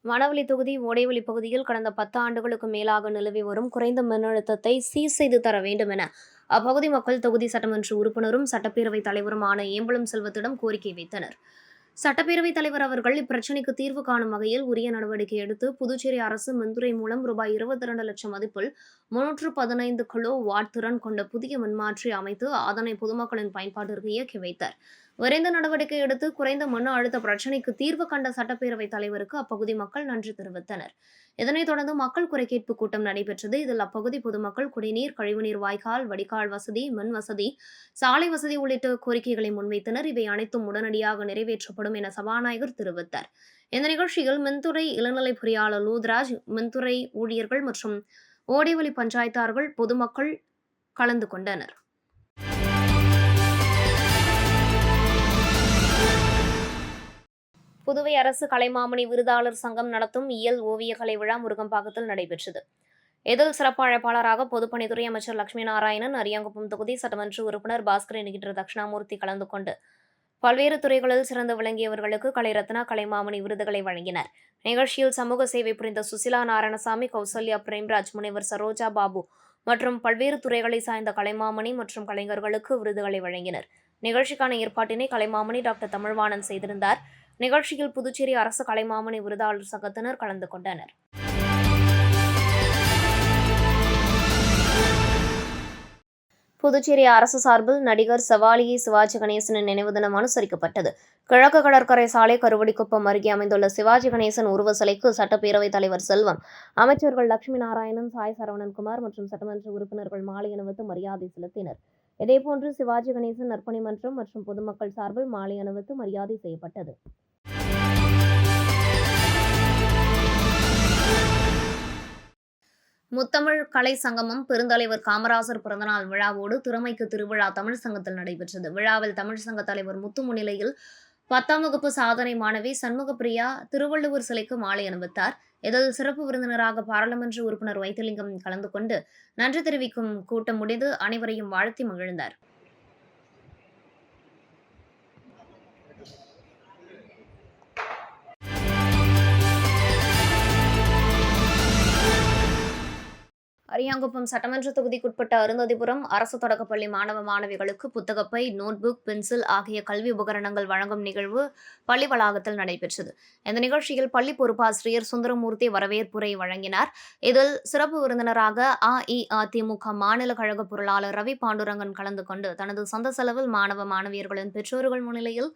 வனவழி தொகுதி ஓடைவழி பகுதியில் கடந்த 10 ஆண்டுகளுக்கு மேலாக நிலவி வரும் குறைந்த மின்னழுத்தத்தை சீர் செய்து தர வேண்டும் என அப்பகுதி மக்கள் தொகுதி சட்டமன்ற உறுப்பினரும் சட்டப்பேரவைத் தலைவருமான ஏம்பலம் செல்வத்திடம் கோரிக்கை வைத்தனர். சட்டப்பேரவைத் தலைவர் அவர்கள் இப்பிரச்சினைக்கு தீர்வு காணும் வகையில் உரிய நடவடிக்கை எடுத்து புதுச்சேரி அரசு மின்துறை மூலம் ரூபாய் 22 லட்சம் மதிப்பில் 315 கிலோ வாட் திறன் கொண்ட புதிய மின்மாற்றி அமைத்து அதனை பொதுமக்களின் பயன்பாட்டிற்கு இயக்கி வைத்தார். விரைந்து நடவடிக்கை எடுத்து குறைந்த மன அழுத்த பிரச்சினைக்கு தீர்வு கண்ட சட்டப்பேரவைத் தலைவருக்கு அப்பகுதி மக்கள் நன்றி தெரிவித்தனர். இதனைத் தொடர்ந்து மக்கள் குறைகேட்பு கூட்டம் நடைபெற்றது. இதில் அப்பகுதி பொதுமக்கள் குடிநீர், கழிவுநீர் வாய்க்கால், வடிகால் வசதி, மின் வசதி, சாலை வசதி உள்ளிட்ட கோரிக்கைகளை முன்வைத்தனர். இவை அனைத்தும் உடனடியாக நிறைவேற்றப்படும் என சபாநாயகர் தெரிவித்தார். இந்த நிகழ்ச்சியில் மின்துறை இளநிலை பொறியாளர் லூத்ராஜ், மின்துறை ஊழியர்கள் மற்றும் ஓடைவழி பஞ்சாயத்தார்கள், பொதுமக்கள் கலந்து கொண்டனர். புதுவை அரசு கலைமாமணி விருதாளர் சங்கம் நடத்தும் இயல் ஓவிய கலை விழா முருகம்பாக்கத்தில் நடைபெற்றது. இதில் சிறப்பு அழைப்பாளராக பொதுப்பணித்துறை அமைச்சர் லட்சுமி நாராயணன், அரியாங்குப்பம் தொகுதி சட்டமன்ற உறுப்பினர் பாஸ்கரன் என்கிற தட்சிணாமூர்த்தி கலந்து கொண்டு பல்வேறு துறைகளில் சிறந்து விளங்கியவர்களுக்கு கலைரத்னா, கலைமாமணி விருதுகளை வழங்கினர். நிகழ்ச்சியில் சமூக சேவை புரிந்த சுசிலா நாராயணசாமி, கௌசல்யா பிரேம்ராஜ், முனைவர் சரோஜா பாபு மற்றும் பல்வேறு துறைகளை சார்ந்த கலைமாமணி மற்றும் கலைஞர்களுக்கு விருதுகளை வழங்கினர். நிகழ்ச்சிக்கான ஏற்பாட்டினை கலைமாமணி டாக்டர் தமிழ்வாணன் செய்திருந்தார். நிகழ்ச்சியில் புதுச்சேரி அரசு கலைமாமணி விருதாளர் சங்கத்தினர் கலந்து கொண்டனர். புதுச்சேரி அரசு சார்பில் நடிகர் சவாலியை சிவாஜி கணேசனின் நினைவு தினம் அனுசரிக்கப்பட்டது. கிழக்கு கடற்கரை சாலை கருவடிக்குப்பம் அருகே அமைந்துள்ள சிவாஜி கணேசன் உருவ சிலைக்கு சட்டப்பேரவைத் தலைவர் செல்வம், அமைச்சர்கள் லட்சுமி நாராயணன், சாய் சரவணன்குமார் மற்றும் சட்டமன்ற உறுப்பினர்கள் மாலை அணிவித்து மரியாதை செலுத்தினர். இதேபோன்று சிவாஜி கணேசன் நற்பணி மன்றம் மற்றும் பொதுமக்கள் சார்பில் மாலை அணிவித்து மரியாதை செய்யப்பட்டது. முத்தமிழ் கலை சங்கமம் பெருந்தலைவர் காமராசர் பிறந்தநாள் விழாவோடு திறமைக்கு திருவிழா தமிழ் சங்கத்தில் நடைபெற்றது. விழாவில் தமிழ் சங்க தலைவர் முத்து முன்னிலையில் 10ஆம் வகுப்பு சாதனை மாணவி சண்முகப்பிரியா திருவள்ளுவர் சிலைக்கு மாலை அணிவித்தார். இதில் சிறப்பு விருந்தினராக பாராளுமன்ற உறுப்பினர் வைத்திலிங்கம் கலந்து கொண்டு நன்றி தெரிவிக்கும் கூட்டம் முடிந்து அனைவரையும் வாழ்த்தி மகிழ்ந்தார். அரியாங்குப்பம் சட்டமன்ற தொகுதிக்குட்பட்ட அருந்ததிபுரம் அரசு தொடக்கப்பள்ளி மாணவ மாணவிகளுக்கு புத்தகப்பை, நோட்புக், பென்சில் ஆகிய கல்வி உபகரணங்கள் வழங்கும் நிகழ்வு பள்ளி வளாகத்தில் நடைபெற்றது. இந்த நிகழ்ச்சியில் பள்ளி பொறுப்பாசிரியர் சுந்தரமூர்த்தி வரவேற்புரை வழங்கினார். இதில் சிறப்பு விருந்தினராக அஇஅதிமுக மாநில கழக பொருளாளர் ரவி பாண்டுரங்கன் கலந்து கொண்டு தனது சொந்த செலவில் மாணவ மாணவியர்களின் பெற்றோர்கள் முன்னிலையில்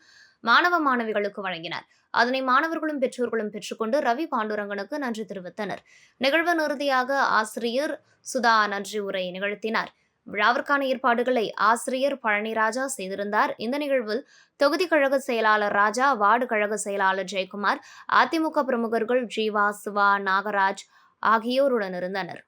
மாணவ மாணவிகளுக்கு வழங்கினார். அதனை மாணவர்களும் பெற்றோர்களும் பெற்றுக்கொண்டு ரவி பாண்டுரங்கனுக்கு நன்றி தெரிவித்தனர். நிகழ்வு இறுதியாக ஆசிரியர் சுதா நன்றி உரை நிகழ்த்தினார். விழாவிற்கான ஏற்பாடுகளை ஆசிரியர் பழனிராஜா செய்திருந்தார். இந்த நிகழ்வில் தொகுதி கழக செயலாளர் ராஜா, வார்டு கழக செயலாளர் ஜெயக்குமார், அதிமுக பிரமுகர்கள் ஜீவா, சிவா, நாகராஜ் ஆகியோருடன் இருந்தனர்.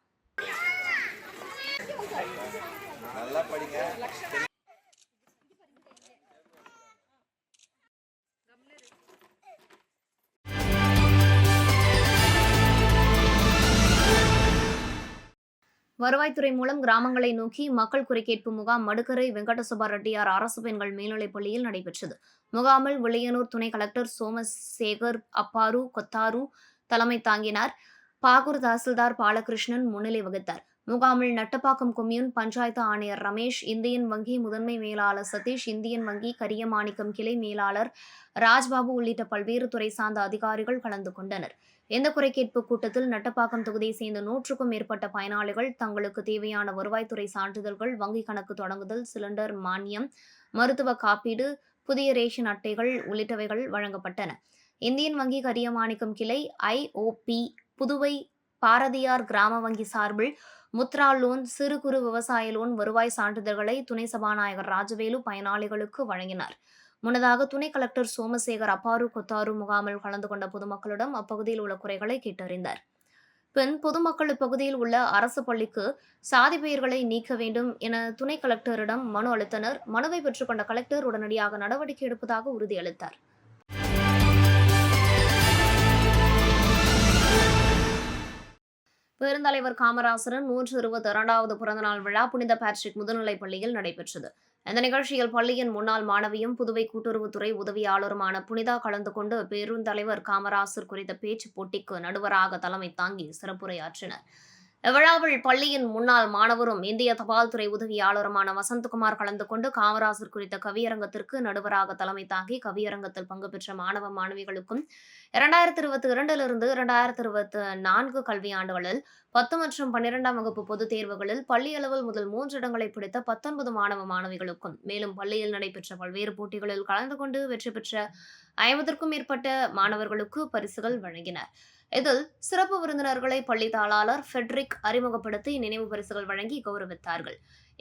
வருவாய்த்துறை மூலம் கிராமங்களை நோக்கி மக்கள் குறைகேட்பு முகாம் மடுக்கரை வெங்கடசுப்பா ரெட்டியார் அரசு பெண்கள் மேல்நிலைப் பள்ளியில் நடைபெற்றது. முகாமில் வில்லியனூர் துணை கலெக்டர் சோமசேகர் அப்பாரு கொத்தாரு தலைமை தாங்கினார். பாகூர் தாசில்தார் பாலகிருஷ்ணன் முன்னிலை வகித்தார். முகாமில் நட்டப்பாக்கம் கொம்யூன் பஞ்சாயத்து ஆணையர் ரமேஷ், இந்தியன் வங்கி முதன்மை மேலாளர் சதீஷ், இந்தியன் வங்கி கரியமாணிக்கம் கிளை மேலாளர் ராஜ்பாபு உள்ளிட்ட பல்வேறு துறை சார்ந்த அதிகாரிகள் கலந்து கொண்டனர். இந்த குறைகேட்பு கூட்டத்தில் நட்டப்பாக்கம் தொகுதியை சேர்ந்த 100க்கும் மேற்பட்ட பயனாளிகள் தங்களுக்கு தேவையான வருவாய்த்துறை சான்றிதழ்கள், வங்கிக் கணக்கு தொடங்குதல், சிலிண்டர் மானியம், மருத்துவ காப்பீடு, புதிய ரேஷன் அட்டைகள் உள்ளிட்டவைகள் வழங்கப்பட்டன. இந்தியன் வங்கி கரியமாணிக்கம் கிளை, IOP புதுவை பாரதியார் கிராம வங்கி சார்பில் முத்ரா லோன், சிறு குறு விவசாய லோன், வருவாய் சான்றிதழ்களை துணை சபாநாயகர் ராஜவேலு பயனாளிகளுக்கு வழங்கினார். முன்னதாக துணை கலெக்டர் சோமசேகர் அப்பாரு கொத்தாரு முகாமில் கலந்து கொண்ட பொதுமக்களிடம் அப்பகுதியில் உள்ள குறைகளை கேட்டறிந்தார். பின் பொதுமக்கள் இப்பகுதியில் உள்ள அரசு பள்ளிக்கு சாதி பெயர்களை நீக்க வேண்டும் என துணை கலெக்டரிடம் மனு அளித்தனர். மனுவை பெற்றுக்கொண்ட கலெக்டர் உடனடியாக நடவடிக்கை எடுப்பதாக உறுதியளித்தார். பெருந்தலைவர் காமராசரின் 122வது பிறந்தநாள் விழா புனித பேட்ரிக் முதுநிலைப் பள்ளியில் நடைபெற்றது. இந்த நிகழ்ச்சியில் பள்ளியின் முன்னாள் மாணவியும் புதுவை கூட்டுறவுத்துறை உதவியாளருமான புனிதா கலந்து கொண்டு பெருந்தலைவர் காமராசர் குறித்த பேச்சு போட்டிக்கு நடுவராக தலைமை தாங்கி சிறப்புரையாற்றினர். இவ்விழாவில் பள்ளியின் முன்னாள் மாணவரும் இந்திய தபால் துறை உதவியாளருமான வசந்தகுமார் கலந்து கொண்டு காமராசர் குறித்த கவியரங்கத்திற்கு நடுவராக தலைமை தாங்கி கவியரங்கத்தில் பங்கு பெற்ற மாணவ மாணவிகளுக்கும் 2022 2024 கல்வியாண்டுகளில் 10 மற்றும் 12ஆம் வகுப்பு பொதுத் தேர்வுகளில் பள்ளி அளவில் முதல் 3 இடங்களை பிடித்த 19 மாணவ மாணவிகளுக்கும் மேலும் பள்ளியில் நடைபெற்ற பல்வேறு போட்டிகளில் கலந்து கொண்டு வெற்றி பெற்ற 50க்கும் மேற்பட்ட மாணவர்களுக்கு பரிசுகள் வழங்கினர். இதில் சிறப்பு விருந்தினர்களை பள்ளி தாளாளர் ஃபெட்ரிக் அறிமுகப்படுத்தி நினைவு பரிசுகள் வழங்கி கௌரவித்தார்கள்.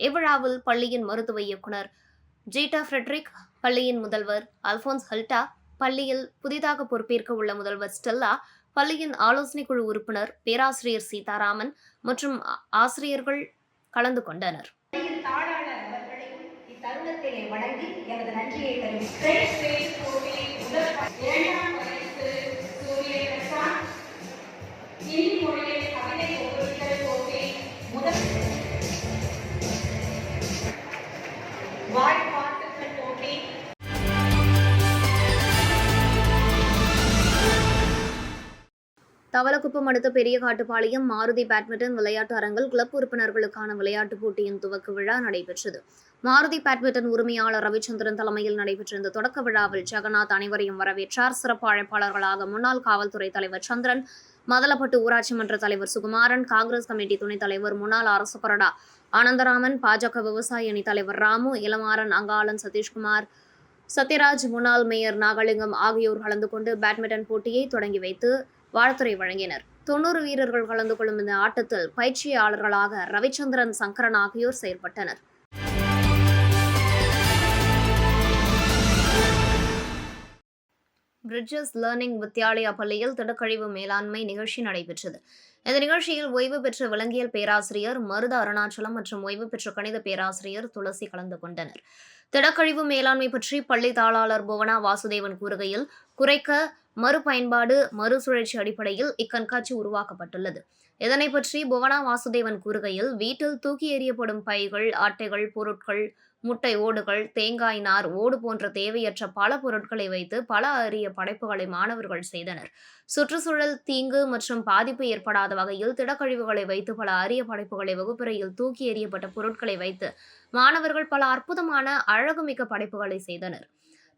இவ்விழாவில் பள்ளியின் மருத்துவ இயக்குநர் ஜீட்டா ஃபெட்ரிக், பள்ளியின் முதல்வர் அல்போன்ஸ் ஹல்டா, பள்ளியில் புதிதாக பொறுப்பேற்க உள்ள முதல்வர் ஸ்டெல்லா, பள்ளியின் ஆலோசனை குழு உறுப்பினர் பேராசிரியர் சீதாராமன் மற்றும் ஆசிரியர்கள் கலந்து கொண்டனர். தவளக்குப்பம் அடுத்த பெரிய காட்டுப்பாளையம் மாருதி பேட்மிண்டன் விளையாட்டு அரங்கில் கிளப் உறுப்பினர்களுக்கான விளையாட்டுப் போட்டியின் துவக்க விழா நடைபெற்றது. மாருதி பேட்மிண்டன் உரிமையாளர் ரவிச்சந்திரன் தலைமையில் நடைபெற்ற இந்த தொடக்க விழாவில் ஜெகநாத் அனைவரையும் வரவேற்றார். சிறப்பு அழைப்பாளர்களாக முன்னாள் காவல்துறை தலைவர் சந்திரன், மதலப்பட்டு ஊராட்சி மன்ற தலைவர் சுகுமாரன், காங்கிரஸ் கமிட்டி துணைத் தலைவர் முன்னாள் அரசு கொறடா ஆனந்தராமன், பாஜக விவசாய அணி தலைவர் ராமு, இளமாறன், அங்காளன், சதீஷ்குமார், சத்யராஜ், முன்னாள் மேயர் நாகலிங்கம் ஆகியோர் கலந்து கொண்டு பேட்மிண்டன் போட்டியை தொடங்கி வைத்து வாழ்த்துரை வழங்கினர். 90 வீரர்கள் கலந்து கொள்ளும் இந்த ஆட்டத்தில் பயிற்சியாளர்களாக ரவிச்சந்திரன், சங்கரன் ஆகியோர் செயல்பட்டனர். பிரிட்ஜஸ் லேர்னிங் வித்யாலயா பள்ளியில் திடக்கழிவு மேலாண்மை நிகழ்ச்சி நடைபெற்றது. இந்த நிகழ்ச்சியில் ஓய்வு பெற்ற விலங்கியல் பேராசிரியர் மருத அருணாச்சலம் மற்றும் ஓய்வு பெற்ற கணித பேராசிரியர் துளசி கலந்து கொண்டனர். திடக்கழிவு மேலாண்மை பற்றி பள்ளி தாளாளர் புவனா வாசுதேவன் கூறுகையில், குறைக்க மறுபயன்பாடு மறுசுழற்சி அடிப்படையில் இக்கண்காட்சி உருவாக்கப்பட்டுள்ளது. இதனை பற்றி புவனா வாசுதேவன் கூறுகையில், வீட்டில் தூக்கி எறியப்படும் பைகள், அட்டைகள், பொருட்கள், முட்டை ஓடுகள், தேங்காய் நார் ஓடு போன்ற தேவையற்ற பல பொருட்களை வைத்து பல அரிய படைப்புகளை மாணவர்கள் செய்தனர். சுற்றுச்சூழல் தீங்கு மற்றும் பாதிப்பு ஏற்படாத வகையில் திடக்கழிவுகளை வைத்து பல அரிய படைப்புகளை, வகுப்பறையில் தூக்கி எறியப்பட்ட பொருட்களை வைத்து மாணவர்கள் பல அற்புதமான அழகுமிக்க படைப்புகளை செய்தனர்.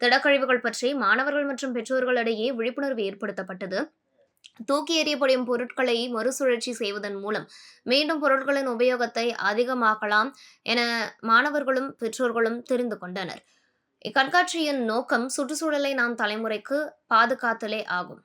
திடக்கழிவுகள் பற்றி மாணவர்கள் மற்றும் பெற்றோர்களிடையே விழிப்புணர்வு ஏற்படுத்தப்பட்டது. தூக்கி எறியப்படும் பொருட்களை மறுசுழற்சி செய்வதன் மூலம் மீண்டும் பொருட்களின் உபயோகத்தை அதிகமாக்கலாம் என மாணவர்களும் பெற்றோர்களும் தெரிந்து கொண்டனர். இக்கண்காட்சியின் நோக்கம் சுற்றுச்சூழலை நாம் தலைமுறைக்கு பாதுகாத்தலே ஆகும்.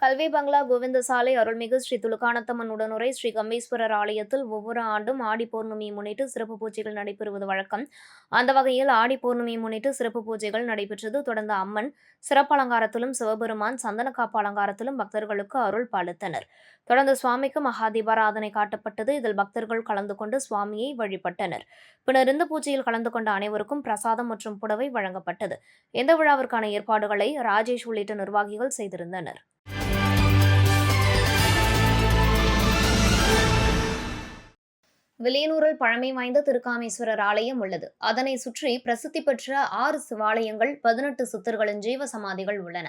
கல்வி பங்களா, கோவிந்த சாலை, அருள்மிகு ஸ்ரீ துலுக்கானத்தம்மன் உடனுரை ஸ்ரீ கம்பீஸ்வரர் ஆலயத்தில் ஒவ்வொரு ஆண்டும் ஆடி பௌர்ணமியை முன்னிட்டு சிறப்பு பூஜைகள் நடைபெறுவது வழக்கம். அந்த வகையில் ஆடி பௌர்ணமியை முன்னிட்டு சிறப்பு பூஜைகள் நடைபெற்றது. தொடர்ந்து அம்மன் சிறப்பு அலங்காரத்திலும் சிவபெருமான் சந்தன காப்பு அலங்காரத்திலும் பக்தர்களுக்கு அருள் பாலித்தனர். தொடர்ந்து சுவாமிக்கு மகா தீபாராதனை காட்டப்பட்டது. இதில் பக்தர்கள் கலந்து கொண்டு சுவாமியை வழிபட்டனர். பின்னர் இந்த பூஜையில் கலந்து கொண்ட அனைவருக்கும் பிரசாதம் மற்றும் புடவை வழங்கப்பட்டது. இந்த விழாவிற்கான ஏற்பாடுகளை ராஜேஷ் உள்ளிட்ட நிர்வாகிகள் செய்திருந்தனர். வில்லியனூரில் பழமை வாய்ந்த திருக்காமேஸ்வரர் ஆலயம் உள்ளது. அதனை சுற்றி பிரசித்தி பெற்ற 6 சிவாலயங்கள், 18 சித்தர்களின் ஜீவ சமாதிகள் உள்ளன.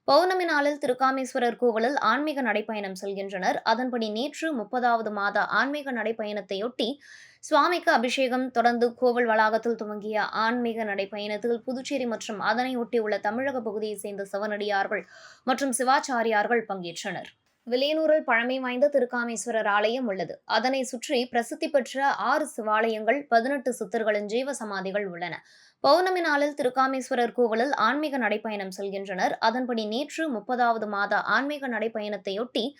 பௌர்ணமி நாளில் திருக்காமேஸ்வரர் கோவிலில் ஆன்மீக நடைப்பயணம் செல்கின்றனர். அதன்படி நேற்று 30வது மாத ஆன்மீக நடைப்பயணத்தையொட்டி சுவாமிக்கு அபிஷேகம். தொடர்ந்து கோவில் வளாகத்தில் துவங்கிய ஆன்மீக நடைப்பயணத்தில் புதுச்சேரி மற்றும் அதனை ஒட்டியுள்ள தமிழக பகுதியைச் சேர்ந்த சிவனடியார்கள் மற்றும் சிவாச்சாரியார்கள் பங்கேற்றனர். வில்லியனூரில் பழமை வாய்ந்த திருக்காமேஸ்வரர் ஆலயம் உள்ளது. அதனை சுற்றி பிரசித்தி பெற்ற 6 சிவாலயங்கள், 18 சித்தர்களின் ஜீவ சமாதிகள் உள்ளன. பௌர்ணமி நாளில் திருக்காமேஸ்வரர் கோவிலில் ஆன்மீக நடைப்பயணம் செல்கின்றனர். அதன்படி நேற்று 30வது மாத ஆன்மீக நடைப்பயணத்தையொட்டி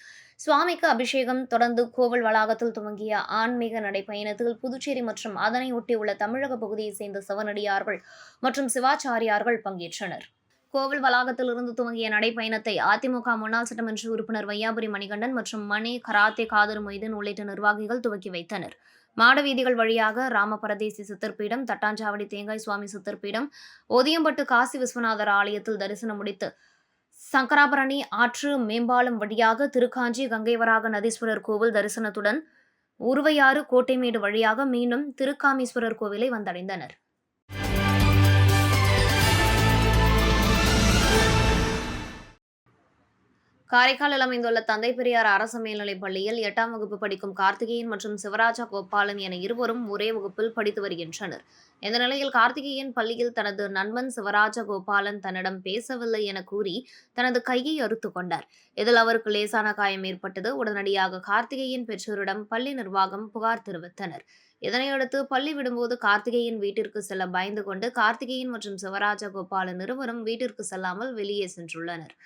சுவாமிக்கு அபிஷேகம். தொடர்ந்து கோவில் வளாகத்தில் துவங்கிய ஆன்மீக நடைப்பயணத்தில் புதுச்சேரி மற்றும் அதனை ஒட்டியுள்ள தமிழக பகுதியைச் சேர்ந்த சிவனடியார்கள் மற்றும் சிவாச்சாரியார்கள் பங்கேற்றனர். கோவில் வளாகத்திலிருந்து துவங்கிய நடைப்பயணத்தை அதிமுக முன்னாள் சட்டமன்ற உறுப்பினர் வையாபுரி மணிகண்டன் மற்றும் மணி கராத்தே காதர் மொய்தீன் உள்ளிட்ட நிர்வாகிகள் துவக்கி வைத்தனர். மாட வீதிகள் வழியாக ராமபரதேசி சித்தர்பீடம், தட்டாஞ்சாவடி தேங்காய் சுவாமி சித்தர்பீடம், ஒதியம்பட்டு காசி விஸ்வநாதர் ஆலயத்தில் தரிசனம் முடித்து சங்கராபரணி ஆற்று மேம்பாலம் வழியாக திருக்காஞ்சி கங்கைவராக நதீஸ்வரர் கோவில் தரிசனத்துடன் உருவையாறு கோட்டைமேடு வழியாக மீண்டும் திருக்காமீஸ்வரர் கோவிலை வந்தடைந்தனர். காரைக்காலில் அமைந்துள்ள தந்தை பெரியார் அரசு மேல்நிலைப் பள்ளியில் 8ஆம் வகுப்பு படிக்கும் கார்த்திகேயன் மற்றும் சிவராஜா கோபாலன் என இருவரும் ஒரே வகுப்பில் படித்து வருகின்றனர். இந்த நிலையில் கார்த்திகேயன் பள்ளியில் தனது நண்பன் சிவராஜ கோபாலன் தன்னிடம் பேசவில்லை என கூறி தனது கையை அறுத்துக் கொண்டார். இதில் அவருக்கு லேசான காயம் ஏற்பட்டது. உடனடியாக கார்த்திகேயன் பெற்றோரிடம் பள்ளி நிர்வாகம் புகார் தெரிவித்தனர். இதனையடுத்து பள்ளி விடும்போது கார்த்திகேயன் வீட்டிற்கு செல்ல பயந்து கொண்டு கார்த்திகேயன் மற்றும் சிவராஜ கோபாலன் இருவரும் வீட்டிற்கு செல்லாமல் வெளியே சென்றுள்ளனர்.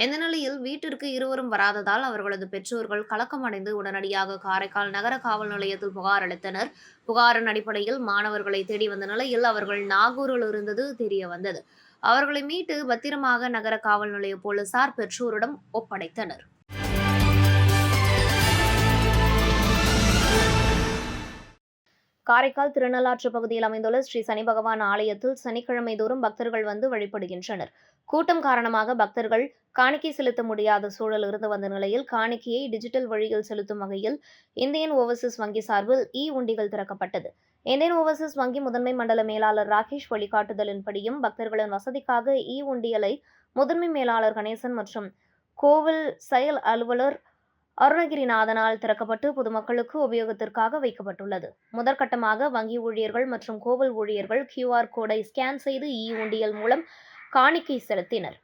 இந்த நிலையில் வீட்டிற்கு இருவரும் வராததால் அவர்களது பெற்றோர்கள் கலக்கமடைந்து உடனடியாக காரைக்கால் நகர காவல் நிலையத்தில் புகார் அளித்தனர். புகாரின் அடிப்படையில் மாணவர்களை தேடி வந்த நிலையில் அவர்கள் நாகூரில் இருந்தது தெரிய வந்தது. அவர்களை மீட்டு பத்திரமாக நகர காவல் நிலைய போலீசார் பெற்றோரிடம் ஒப்படைத்தனர். காரைக்கால் திருநள்ளாற்று பகுதியில் அமைந்துள்ள ஸ்ரீ சனி பகவான் ஆலயத்தில் சனிக்கிழமை தோறும் பக்தர்கள் வந்து வழிபடுகின்றனர். கூட்டம் காரணமாக பக்தர்கள் காணிக்கை செலுத்த முடியாத சூழல் இருந்து வந்த நிலையில் காணிக்கையை டிஜிட்டல் வழியில் செலுத்தும் வகையில் இந்தியன் ஓவர்சீஸ் வங்கி சார்பில் உண்டிகள் திறக்கப்பட்டது. இந்தியன் ஓவர்சீஸ் வங்கி முதன்மை மண்டல மேலாளர் ராகேஷ் வழிகாட்டுதலின்படியும் பக்தர்களின் வசதிக்காக உண்டியலை முதன்மை மேலாளர் கணேசன் மற்றும் கோவில் செயல் அலுவலர் அருணகிரிநாதனால் திறக்கப்பட்டு பொதுமக்களுக்கு உபயோகத்திற்காக வைக்கப்பட்டுள்ளது. முதற்கட்டமாக வங்கி ஊழியர்கள் மற்றும் கோவில் ஊழியர்கள் QR கோடை ஸ்கேன் செய்து உண்டியல் மூலம் காணிக்கை செலுத்தினர்.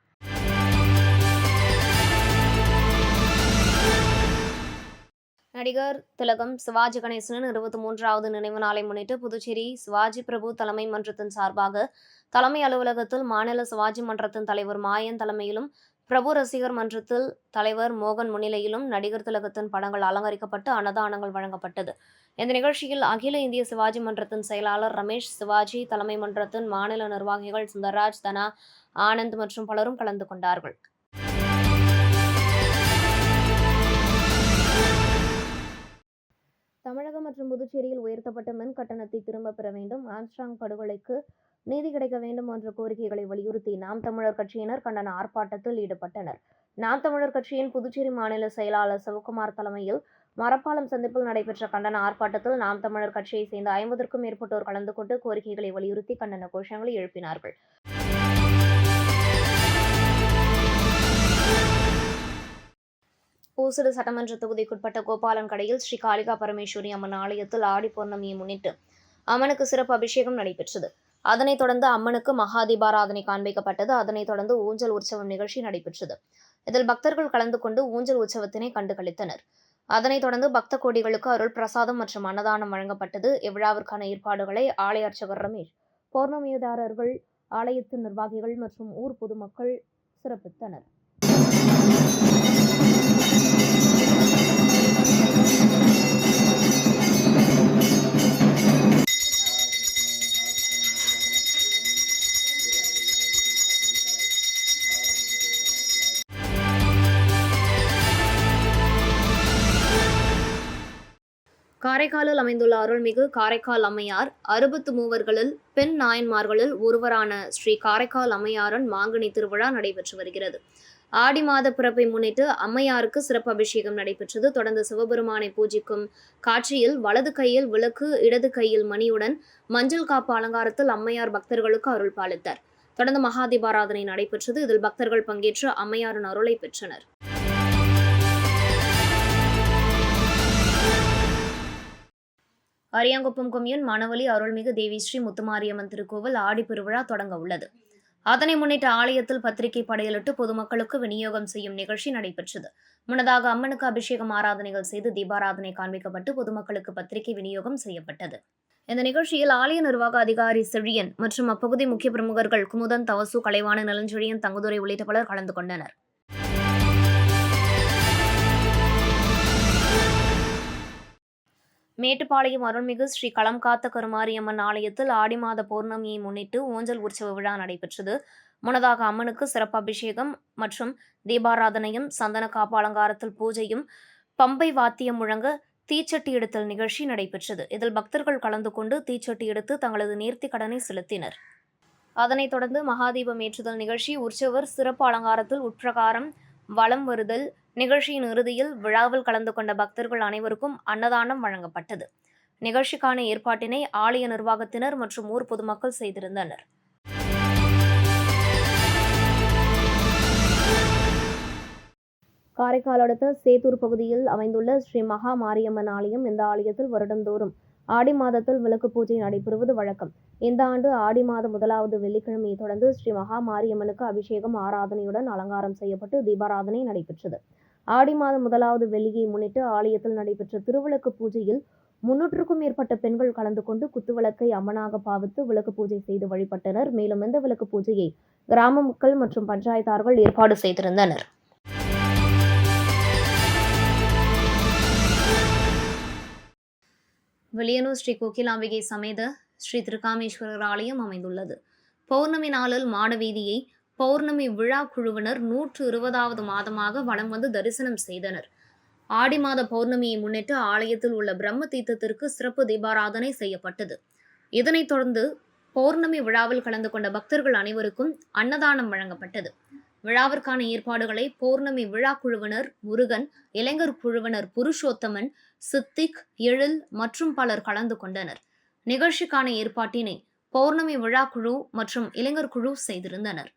நடிகர் திலகம் சிவாஜி கணேசனின் 23வது நினைவு நாளை முன்னிட்டு புதுச்சேரி சிவாஜி பிரபு தலைமை மன்றத்தின் சார்பாக தலைமை அலுவலகத்தில் மாநில சிவாஜி மன்றத்தின் தலைவர் மாயன் தலைமையிலும் பிரபு ரசிகர் மன்றத்தில் தலைவர் மோகன் முன்னிலையிலும் நடிகர் திலகத்தின் படங்கள் அலங்கரிக்கப்பட்டு அன்னதானங்கள் வழங்கப்பட்டது. இந்த நிகழ்ச்சியில் அகில இந்திய சிவாஜி மன்றத்தின் செயலாளர் ரமேஷ், சிவாஜி தலைமை மன்றத்தின் மாநில நிர்வாகிகள் சுந்தர்ராஜ், தனா, ஆனந்த் மற்றும் பலரும் கலந்து கொண்டார்கள். தமிழகம் மற்றும் புதுச்சேரியில் உயர்த்தப்பட்ட மின் கட்டணத்தை திரும்பப் பெற வேண்டும், ஆம்ஸ்ட்ராங் படுகொலைக்கு நீதி கிடைக்க வேண்டும் என்ற கோரிக்கைகளை வலியுறுத்தி நாம் தமிழர் கட்சியினர் கண்டன ஆர்ப்பாட்டத்தில் ஈடுபட்டனர். நாம் தமிழர் கட்சியின் புதுச்சேரி மாநில செயலாளர் சிவகுமார் தலைமையில் மரப்பாலம் சந்திப்பில் நடைபெற்ற கண்டன ஆர்ப்பாட்டத்தில் நாம் தமிழர் கட்சியை சேர்ந்த 50க்கும் மேற்பட்டோர் கலந்து கொண்டு கோரிக்கைகளை வலியுறுத்தி கண்டன கோஷங்களை எழுப்பினார்கள். பூசுடு சட்டமன்ற தொகுதிக்குட்பட்ட கோபாலன் கடையில் ஸ்ரீ காளிகா பரமேஸ்வரி அம்மன் ஆலயத்தில் ஆடி பௌர்ணமியை முன்னிட்டு அம்மனுக்கு சிறப்பு அபிஷேகம் நடைபெற்றது. அதனைத் தொடர்ந்து அம்மனுக்கு மகா தீபாராதனை காண்பிக்கப்பட்டது. அதனைத் தொடர்ந்து ஊஞ்சல் உற்சவம் நிகழ்ச்சி நடைபெற்றது. இதில் பக்தர்கள் கலந்து கொண்டு ஊஞ்சல் உற்சவத்தினை கண்டுகளித்தனர். அதனைத் தொடர்ந்து பக்த கோடிகளுக்கு அருள் பிரசாதம் மற்றும் அன்னதானம் வழங்கப்பட்டது. இவ்விழாவிற்கான ஏற்பாடுகளை ஆலய அர்ச்சகர் ரமேஷ், பௌர்ணமிதாரர்கள், ஆலயத்தின் நிர்வாகிகள் மற்றும் ஊர் பொதுமக்கள் சிறப்பித்தனர். காரைக்காலில் அமைந்துள்ள அருள்மிகு காரைக்கால் அம்மையார் 63 பெண் நாயன்மார்களில் ஒருவரான ஸ்ரீ காரைக்கால் அம்மையாரின் மாங்கனி திருவிழா நடைபெற்று வருகிறது. ஆடி மாத பிறப்பை முன்னிட்டு அம்மையாருக்கு சிறப்பு அபிஷேகம் நடைபெற்றது. தொடர்ந்து சிவபெருமானை பூஜிக்கும் காட்சியில் வலது கையில் விளக்கு, இடது கையில் மணியுடன் மஞ்சள் காப்பு அலங்காரத்தில் அம்மையார் பக்தர்களுக்கு அருள் பாலித்தார். தொடர்ந்து மகா தீபாராதனை நடைபெற்றது. இதில் பக்தர்கள் பங்கேற்று அம்மையாரின் அருளை பெற்றனர். அரியாங்குப்பம் கொம்யூன் மணவலி அருள்மிகு தேவி ஸ்ரீ முத்துமாரியம்மன் திருக்கோவில் ஆடி பெருவிழா தொடங்க உள்ளது. அதனை முன்னிட்டு ஆலயத்தில் பத்திரிகை படையலிட்டு பொதுமக்களுக்கு விநியோகம் செய்யும் நிகழ்ச்சி நடைபெற்றது. முன்னதாக அம்மனுக்கு அபிஷேகம் ஆராதனைகள் செய்து தீபாராதனை காண்பிக்கப்பட்டு பொதுமக்களுக்கு பத்திரிகை விநியோகம் செய்யப்பட்டது. இந்த நிகழ்ச்சியில் ஆலய நிர்வாக அதிகாரி செழியன் மற்றும் அப்பகுதி முக்கிய பிரமுகர்கள் குமுதன், தவசு, கலைவாண, நலஞ்செழியன், தங்குதுரை உள்ளிட்ட பலர் கலந்து கொண்டனர். மேட்டுப்பாளையம் அருள்மிகு ஸ்ரீ களம் காத்த கருமாரியம்மன் ஆலயத்தில் ஆடி மாத பௌர்ணமியை முன்னிட்டு ஊஞ்சல் உற்சவ விழா நடைபெற்றது. முன்னதாக அம்மனுக்கு சிறப்பு அபிஷேகம் மற்றும் தீபாராதனையும், சந்தன காப்பு அலங்காரத்தில் பூஜையும், பம்பை வாத்தியம் முழங்க தீச்சட்டி எடுத்தல் நிகழ்ச்சி நடைபெற்றது. இதில் பக்தர்கள் கலந்து கொண்டு தீச்சட்டி எடுத்து தங்களது நேர்த்திக் கடனை செலுத்தினர். அதனைத் தொடர்ந்து மகாதீபம் ஏற்றுதல் நிகழ்ச்சி, உற்சவர் சிறப்பு அலங்காரத்தில் உட்பிரகாரம் வலம் வருதல் நிகழ்ச்சியின் இறுதியில் விழாவில் கலந்து கொண்ட பக்தர்கள் அனைவருக்கும் அன்னதானம் வழங்கப்பட்டது. நிகழ்ச்சிக்கான ஏற்பாட்டினை ஆலய நிர்வாகத்தினர் மற்றும் ஊர் பொதுமக்கள் செய்திருந்தனர். காரைக்கால் அடுத்த சேத்தூர் பகுதியில் அமைந்துள்ள ஸ்ரீ மகா மாரியம்மன் ஆலயம். இந்த ஆலயத்தில் வருடந்தோறும் ஆடி மாதத்தில் விளக்கு பூஜை நடைபெறுவது வழக்கம். இந்த ஆண்டு ஆடி மாதம் 1வது வெள்ளிக்கிழமையை தொடர்ந்து ஸ்ரீ மகா மாரியம்மனுக்கு அபிஷேகம், ஆராதனையுடன் அலங்காரம் செய்யப்பட்டு தீபாராதனை நடைபெற்றது. ஆடி மாதம் 1வது வெள்ளியை முன்னிட்டு ஆலயத்தில் நடைபெற்ற திருவிளக்கு பூஜையில் 300க்கும் மேற்பட்ட பெண்கள் கலந்து கொண்டு குத்துவிளக்கை அம்மனாக பாவித்து விளக்கு பூஜை செய்து வழிபட்டனர். மேலும் இந்த விளக்கு பூஜையை கிராம மக்கள் மற்றும் பஞ்சாயத்தார்கள் ஏற்பாடு செய்திருந்தனர். வில்லியனூர் ஸ்ரீ கோகிலாம்பிகை சமேத ஸ்ரீ திருக்காமேஸ்வரர் ஆலயம் அமைந்துள்ளது. பௌர்ணமி நாளில் மாடவீதியை பௌர்ணமி விழா குழுவினர் 120வது மாதமாக வலம் வந்து தரிசனம் செய்தனர். ஆடி மாத பௌர்ணமியை முன்னிட்டு ஆலயத்தில் உள்ள பிரம்ம தீர்த்தத்திற்கு சிறப்பு தீபாராதனை செய்யப்பட்டது. இதனைத் தொடர்ந்து பௌர்ணமி விழாவில் கலந்து கொண்ட பக்தர்கள் அனைவருக்கும் அன்னதானம் வழங்கப்பட்டது. விழாவிற்கான ஏற்பாடுகளை பௌர்ணமி விழா குழுவினர் முருகன், இளைஞர் குழுவினர் புருஷோத்தமன், சித்திக், எழில் மற்றும் பலர் கலந்து கொண்டனர். நிகழ்ச்சிக்கான ஏற்பாட்டினை பௌர்ணமி விழா குழு மற்றும் இளைஞர் குழு செய்திருந்தனர்.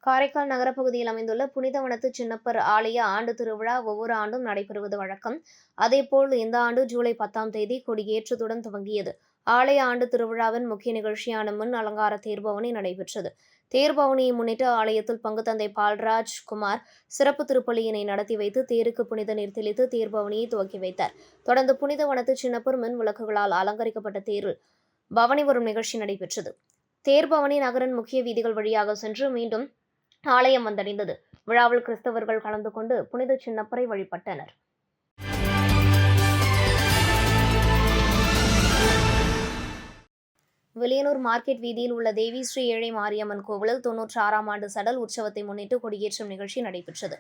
காரைக்கால் நகரப்பகுதியில் அமைந்துள்ள புனிதவனத்து சின்னப்பர் ஆலய ஆண்டு திருவிழா ஒவ்வொரு ஆண்டும் நடைபெறுவது வழக்கம். அதேபோல் இந்த ஆண்டு ஜூலை 10ஆம் தேதி கொடியேற்றத்துடன் துவங்கியது. ஆலய ஆண்டு திருவிழாவின் முக்கிய நிகழ்ச்சியான முன் அலங்கார தேர்பவனி நடைபெற்றது. தேர்பவனியை முன்னிட்டு ஆலயத்தில் பங்குத்தந்தை பால்ராஜ் குமார் சிறப்பு திருப்பலியினை நடத்தி வைத்து தேருக்கு புனித நீர் தெளித்து தேர்பவனியை துவக்கி வைத்தார். தொடர்ந்து புனிதவனத்து சின்னப்பர் மின் விளக்குகளால் அலங்கரிக்கப்பட்ட தேரில் பவனி வரும் நிகழ்ச்சி நடைபெற்றது. தேர்பவனி நகரின் முக்கிய வீதிகள் வழியாக சென்று மீண்டும் ஆலயம் வந்தடைந்தது. விழாவில் கிறிஸ்தவர்கள் கலந்து கொண்டு புனித சின்னப்பரை வழிபட்டனர். வில்லியனூர் மார்க்கெட் வீதியில் உள்ள தேவி ஸ்ரீ ஏழை மாரியம்மன் கோவிலில் 96ஆம் ஆண்டு சடல் உற்சவத்தை முன்னிட்டு கொடியேற்றும் நிகழ்ச்சி நடைபெற்றது.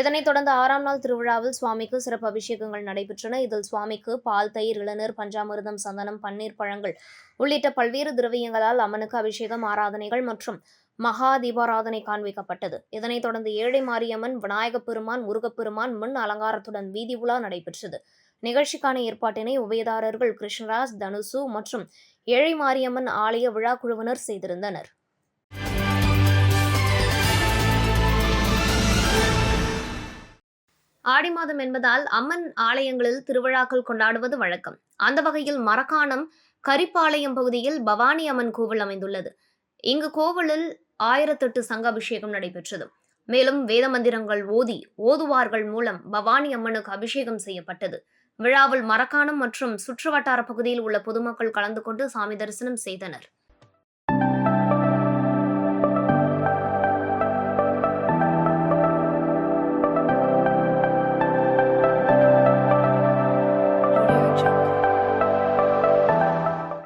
இதனைத் தொடர்ந்து 6ஆம் நாள் திருவிழாவில் சுவாமிக்கு சிறப்பு அபிஷேகங்கள் நடைபெற்றன. இதில் சுவாமிக்கு பால், தயிர், இளநீர், பஞ்சாமிர்தம், சந்தனம், பன்னீர், பழங்கள் உள்ளிட்ட பல்வேறு திரவியங்களால் அம்மனுக்கு அபிஷேகம், ஆராதனைகள் மற்றும் மகா தீபாராதனை காண்பிக்கப்பட்டது. இதனைத் தொடர்ந்து ஏழை மாரியம்மன், விநாயகப் பெருமான், முருகப்பெருமான் முன் அலங்காரத்துடன் வீதி உலா நடைபெற்றது. நிகழ்ச்சிக்கான ஏற்பாட்டினை உபயதாரர்கள் கிருஷ்ணராஜ், தனுசு மற்றும் ஏழை மாரியம்மன் ஆலய விழா குழுவினர் செய்திருந்தனர். ஆடி மாதம் என்பதால் அம்மன் ஆலயங்களில் திருவிழாக்கள் கொண்டாடுவது வழக்கம். அந்த வகையில் மரக்காணம் கரிப்பாளையம் பகுதியில் பவானி அம்மன் கோவில் அமைந்துள்ளது. இங்கு கோவிலில் 1008 சங்க அபிஷேகம் நடைபெற்றது. மேலும் வேத மந்திரங்கள் ஓதுவார்கள் மூலம் பவானி அம்மனுக்கு அபிஷேகம் செய்யப்பட்டது. விழாவில் மரக்காணம் மற்றும் சுற்றுவட்டார பகுதியில் உள்ள பொதுமக்கள் கலந்து கொண்டு சாமி தரிசனம் செய்தனர்.